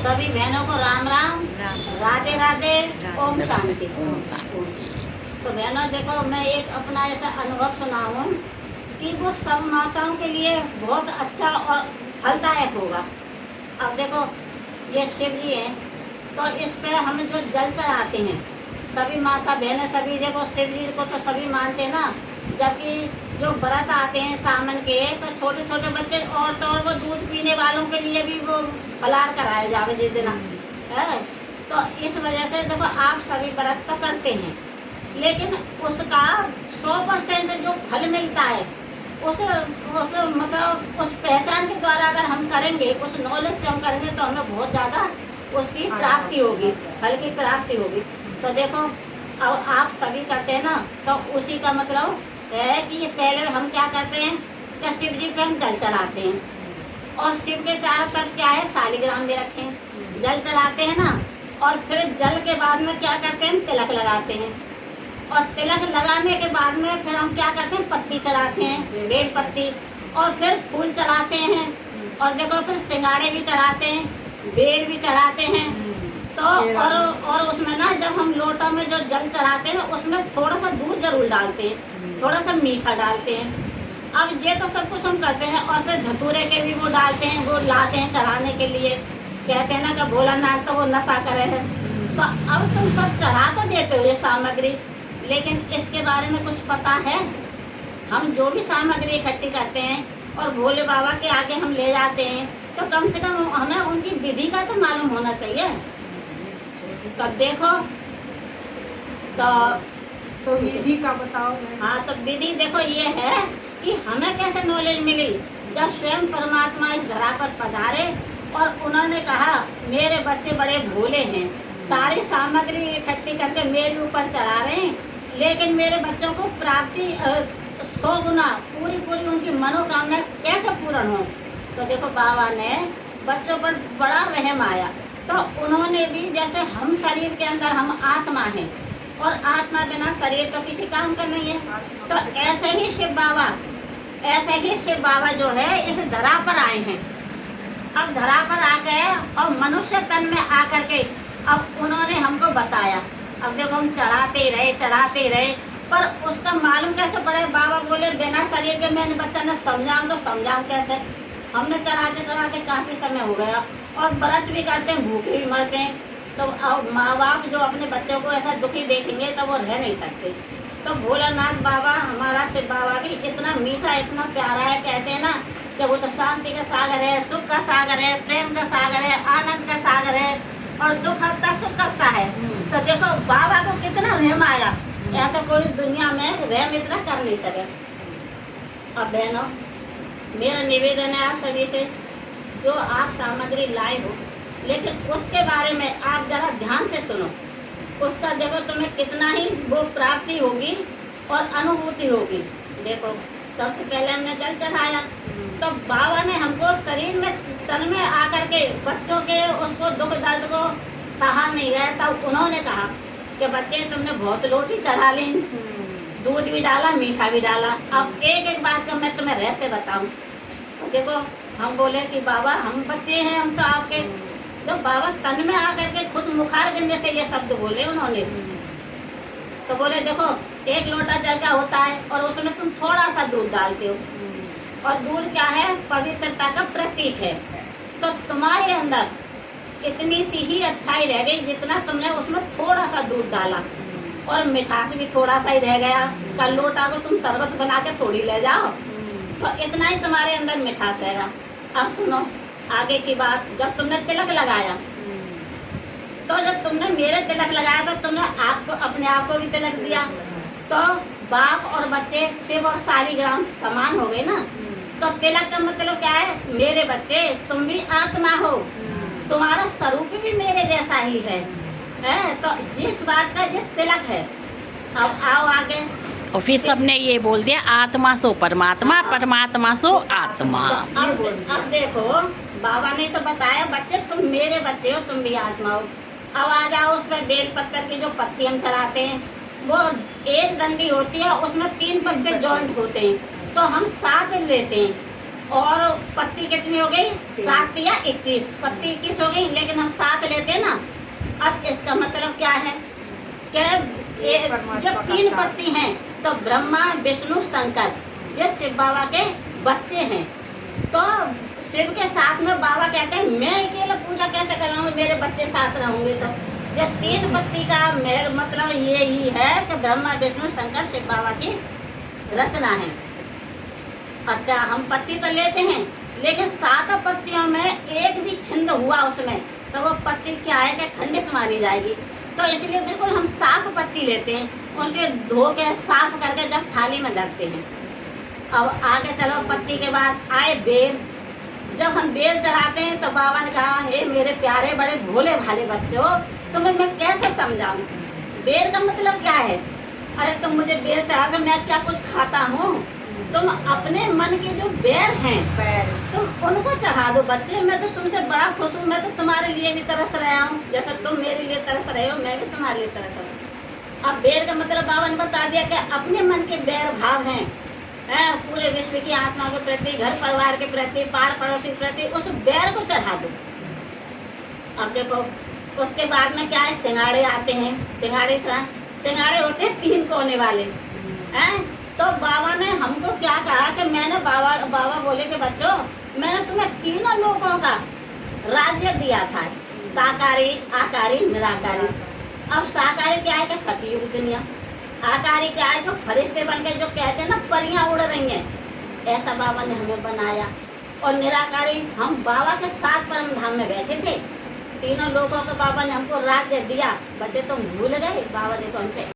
सभी बहनों को राम राम, राधे राधे, ओम शांति। तो बहनों देखो, मैं एक अपना ऐसा अनुभव सुनाऊं कि वो सब माताओं के लिए बहुत अच्छा और फलदायक होगा। अब देखो, ये शिव जी हैं, तो इस पे हम जो जल चढ़ाते हैं सभी माता बहनें, सभी देखो शिव जी को तो सभी मानते हैं ना। जबकि जो व्रत आते हैं सावन के, तो छोटे छोटे बच्चे और तो और वो दूध पीने वालों के लिए भी वो फलार कराए जावे जिस दिन है। तो इस वजह से देखो, आप सभी व्रत तो करते हैं, लेकिन उसका 100% जो फल मिलता है उस मतलब उस पहचान के द्वारा अगर हम करेंगे, उस नॉलेज से हम करेंगे, तो हमें बहुत ज़्यादा उसकी प्राप्ति होगी, फल की प्राप्ति होगी। तो देखो, अब आप सभी करते हैं ना, तो उसी का मतलब है कि ये पहले हम क्या करते हैं कि शिव जी पे हम जल चढ़ाते हैं, और शिव के चारों तरफ क्या है, शालिग्राम भी रखे हैं, जल चढ़ाते हैं ना। और फिर जल के बाद में क्या करते हैं, तिलक लगाते हैं, और तिलक लगाने के बाद में फिर हम क्या करते हैं, पत्ती चढ़ाते हैं, बेल पत्ती, और फिर फूल चढ़ाते हैं, और देखो फिर सिंगाड़े भी चढ़ाते हैं, बेल भी चढ़ाते हैं। तो और उसमें ना, जब हम लोटा में जो जल चढ़ाते हैं उसमें थोड़ा सा दूध जरूर डालते हैं, थोड़ा सा मीठा डालते हैं। अब ये तो सब कुछ हम करते हैं, और फिर धतूरे के भी वो डालते हैं, वो लाते हैं चढ़ाने के लिए। कहते हैं ना कि भोलानाथ तो वो नशा करे है। तो अब तुम सब चढ़ा तो देते हो ये सामग्री, लेकिन इसके बारे में कुछ पता है? हम जो भी सामग्री इकट्ठी करते हैं और भोले बाबा के आगे हम ले जाते हैं, तो कम से कम हमें उनकी विधि का तो मालूम होना चाहिए। तब देखो, तो विधि का बताओ। हाँ, तो विधि देखो ये है कि हमें कैसे नॉलेज मिली, जब स्वयं परमात्मा इस धरा पर पधारे और उन्होंने कहा मेरे बच्चे बड़े भोले हैं, सारी सामग्री इकट्ठी करके मेरे ऊपर चढ़ा रहे हैं, लेकिन मेरे बच्चों को प्राप्ति 100 गुना पूरी उनकी मनोकामना कैसे पूर्ण हो। तो देखो, बाबा ने बच्चों पर बड़ा रहम आया, तो उन्होंने भी, जैसे हम शरीर के अंदर हम आत्मा हैं, और आत्मा बिना शरीर तो किसी काम का नहीं है, तो ऐसे ही शिव बाबा जो है इस धरा पर आए हैं। अब धरा पर आ गए और मनुष्य तन में आकर के अब उन्होंने हमको बताया। अब देखो, हम चढ़ाते रहे, पर उसका मालूम कैसे पड़े। बाबा बोले बिना शरीर के मैंने बच्चा ने समझाऊँ तो समझाऊँ कैसे। हमने चढ़ाते काफ़ी समय हो गया, और व्रत भी करते हैं, भूखे भी मरते हैं। तो अब माँ बाप जो अपने बच्चों को ऐसा दुखी देखेंगे तो वो रह नहीं सकते। तो भोलानाथ बाबा, हमारा शिव बाबा भी इतना मीठा, इतना प्यारा है। कहते हैं ना कि वो तो शांति का सागर है, सुख का सागर है, प्रेम का सागर है, आनंद का सागर है, और दुख हरता सुख करता है। तो देखो, बाबा को कितना रहम आया, ऐसा कोई दुनिया में रहम इतना कर नहीं सके। अब बहनों, मेरा निवेदन है आप सभी से, जो आप सामग्री लाए हो, लेकिन उसके बारे में आप जरा ध्यान से सुनो। उसका देखो तुम्हें कितना ही वो प्राप्ति होगी और अनुभूति होगी। देखो, सबसे पहले हमने जल चढ़ाया, तो बाबा ने हमको शरीर में तन में आकर के बच्चों के उसको दुख दर्द को सहा नहीं गया, तब उन्होंने कहा कि बच्चे तुमने बहुत लोटी चढ़ा ली, दूध भी डाला, मीठा भी डाला। अब एक बात का मैं तुम्हें रहस्य बताऊं। तो देखो, हम बोले कि बाबा हम बच्चे हैं, हम तो आपके। तो बाबा तन में आकर के खुद मुखार बिंदे से ये शब्द बोले उन्होंने। तो बोले देखो, 1 लोटा जल का होता है, और उसमें तुम थोड़ा सा दूध डालते हो, और दूध क्या है, पवित्रता का प्रतीक है। तो तुम्हारे अंदर इतनी सी ही अच्छाई रह गई जितना तुमने उसमें थोड़ा सा दूध डाला, और मिठास भी थोड़ा सा ही रह गया। कल लोटा को तुम शरबत बना के थोड़ी ले जाओ, तो इतना ही तुम्हारे अंदर मिठास रहेगा। अब सुनो आगे की बात। जब तुमने तिलक लगाया, तो जब तुमने मेरे तिलक लगाया तो तुमने आपको, अपने आप को भी तिलक दिया, तो बाप और बच्चे, शिव और शालिग्राम समान हो गए ना। तो तिलक का मतलब क्या है, मेरे बच्चे तुम भी आत्मा हो, तुम्हारा स्वरूप भी मेरे जैसा ही है। तो जिस बात का ये तिलक है। अब आओ आगे। और फिर सबने ये बोल दिया, आत्मा सो परमात्मा, परमात्मा सो आत्मा। तो अब देखो, बाबा ने तो बताया बच्चे तुम मेरे बच्चे हो, तुम भी आत्मा हो। अब आ जाओ, उस पर बेल पत्तर की जो पत्ती हम चढ़ाते हैं, वो एक डंडी होती है, उसमें 3 पत्ते जॉइंट होते हैं, तो हम 7 लेते हैं। और पत्ती कितनी हो गई? 7 या 21, पत्ती 21 हो गई, लेकिन हम 7 लेते हैं ना। अब इसका मतलब क्या है कि जो 3 पत्ती हैं तो ब्रह्मा विष्णु शंकर जो शिव बाबा के बच्चे हैं। तो शिव के साथ में बाबा कहते हैं मैं अकेला पूजा कैसे कराऊंगा, मेरे बच्चे साथ रहेंगे। तो ये 3 पत्ती का मतलब ये ही है कि ब्रह्मा विष्णु शंकर शिव बाबा की रचना है। अच्छा, हम पत्ती तो लेते हैं, लेकिन 7 पत्तियों में एक भी छिंद हुआ उसमें तो वो पत्ती क्या है कि खंडित मानी जाएगी। तो इसलिए बिल्कुल हम साफ पत्ती लेते हैं, उनके धो के साफ करके जब थाली में धरते हैं। अब आगे चलो, पत्ती के बाद आए बेर। जब हम बेर चढ़ाते हैं तो बाबा ने कहा हे मेरे प्यारे बड़े भोले भाले बच्चे हो, तुम्हें मैं कैसे समझाऊं? बेर का मतलब क्या है? अरे तुम मुझे बेर चढ़ा दो, मैं क्या कुछ खाता हूँ? तुम अपने मन के जो बेर हैं तुम उनको चढ़ा दो बच्चे। मैं तो तुमसे बड़ा खुश हूँ, मैं तो तुम्हारे लिए भी तरस रहा हूँ, जैसे तुम मेरे लिए तरस रहे हो मैं भी तुम्हारे लिए तरस रहा हूँ। अब बेर का मतलब बाबा ने बता दिया कि अपने मन के बैर भाव हैं, पूरे विश्व की आत्मा के प्रति, घर परिवार के प्रति, पाड़ पड़ोसी के प्रति, उस बैर को चढ़ा दो। अब देखो उसके बाद में क्या है, सिंगाड़े आते हैं। सिंगाड़े होते हैं 3 कोने वाले हैं। तो बाबा ने हमको क्या कहा कि मैंने बाबा बोले कि बच्चों मैंने तुम्हें 3 लोगों का राज्य दिया था, साकारी, आकारी, निराकारी। अब साकारी क्या है कि सतयुग दुनिया, आकारी क्या है जो फरिश्ते बन के जो कहते हैं ना परियां उड़ रही हैं, ऐसा बाबा ने हमें बनाया। और निराकारी हम बाबा के साथ परम धाम में बैठे थे। 3 लोगों को बाबा ने हमको राज्य दिया। बच्चे तुम भूल गए, बाबा देखो हमसे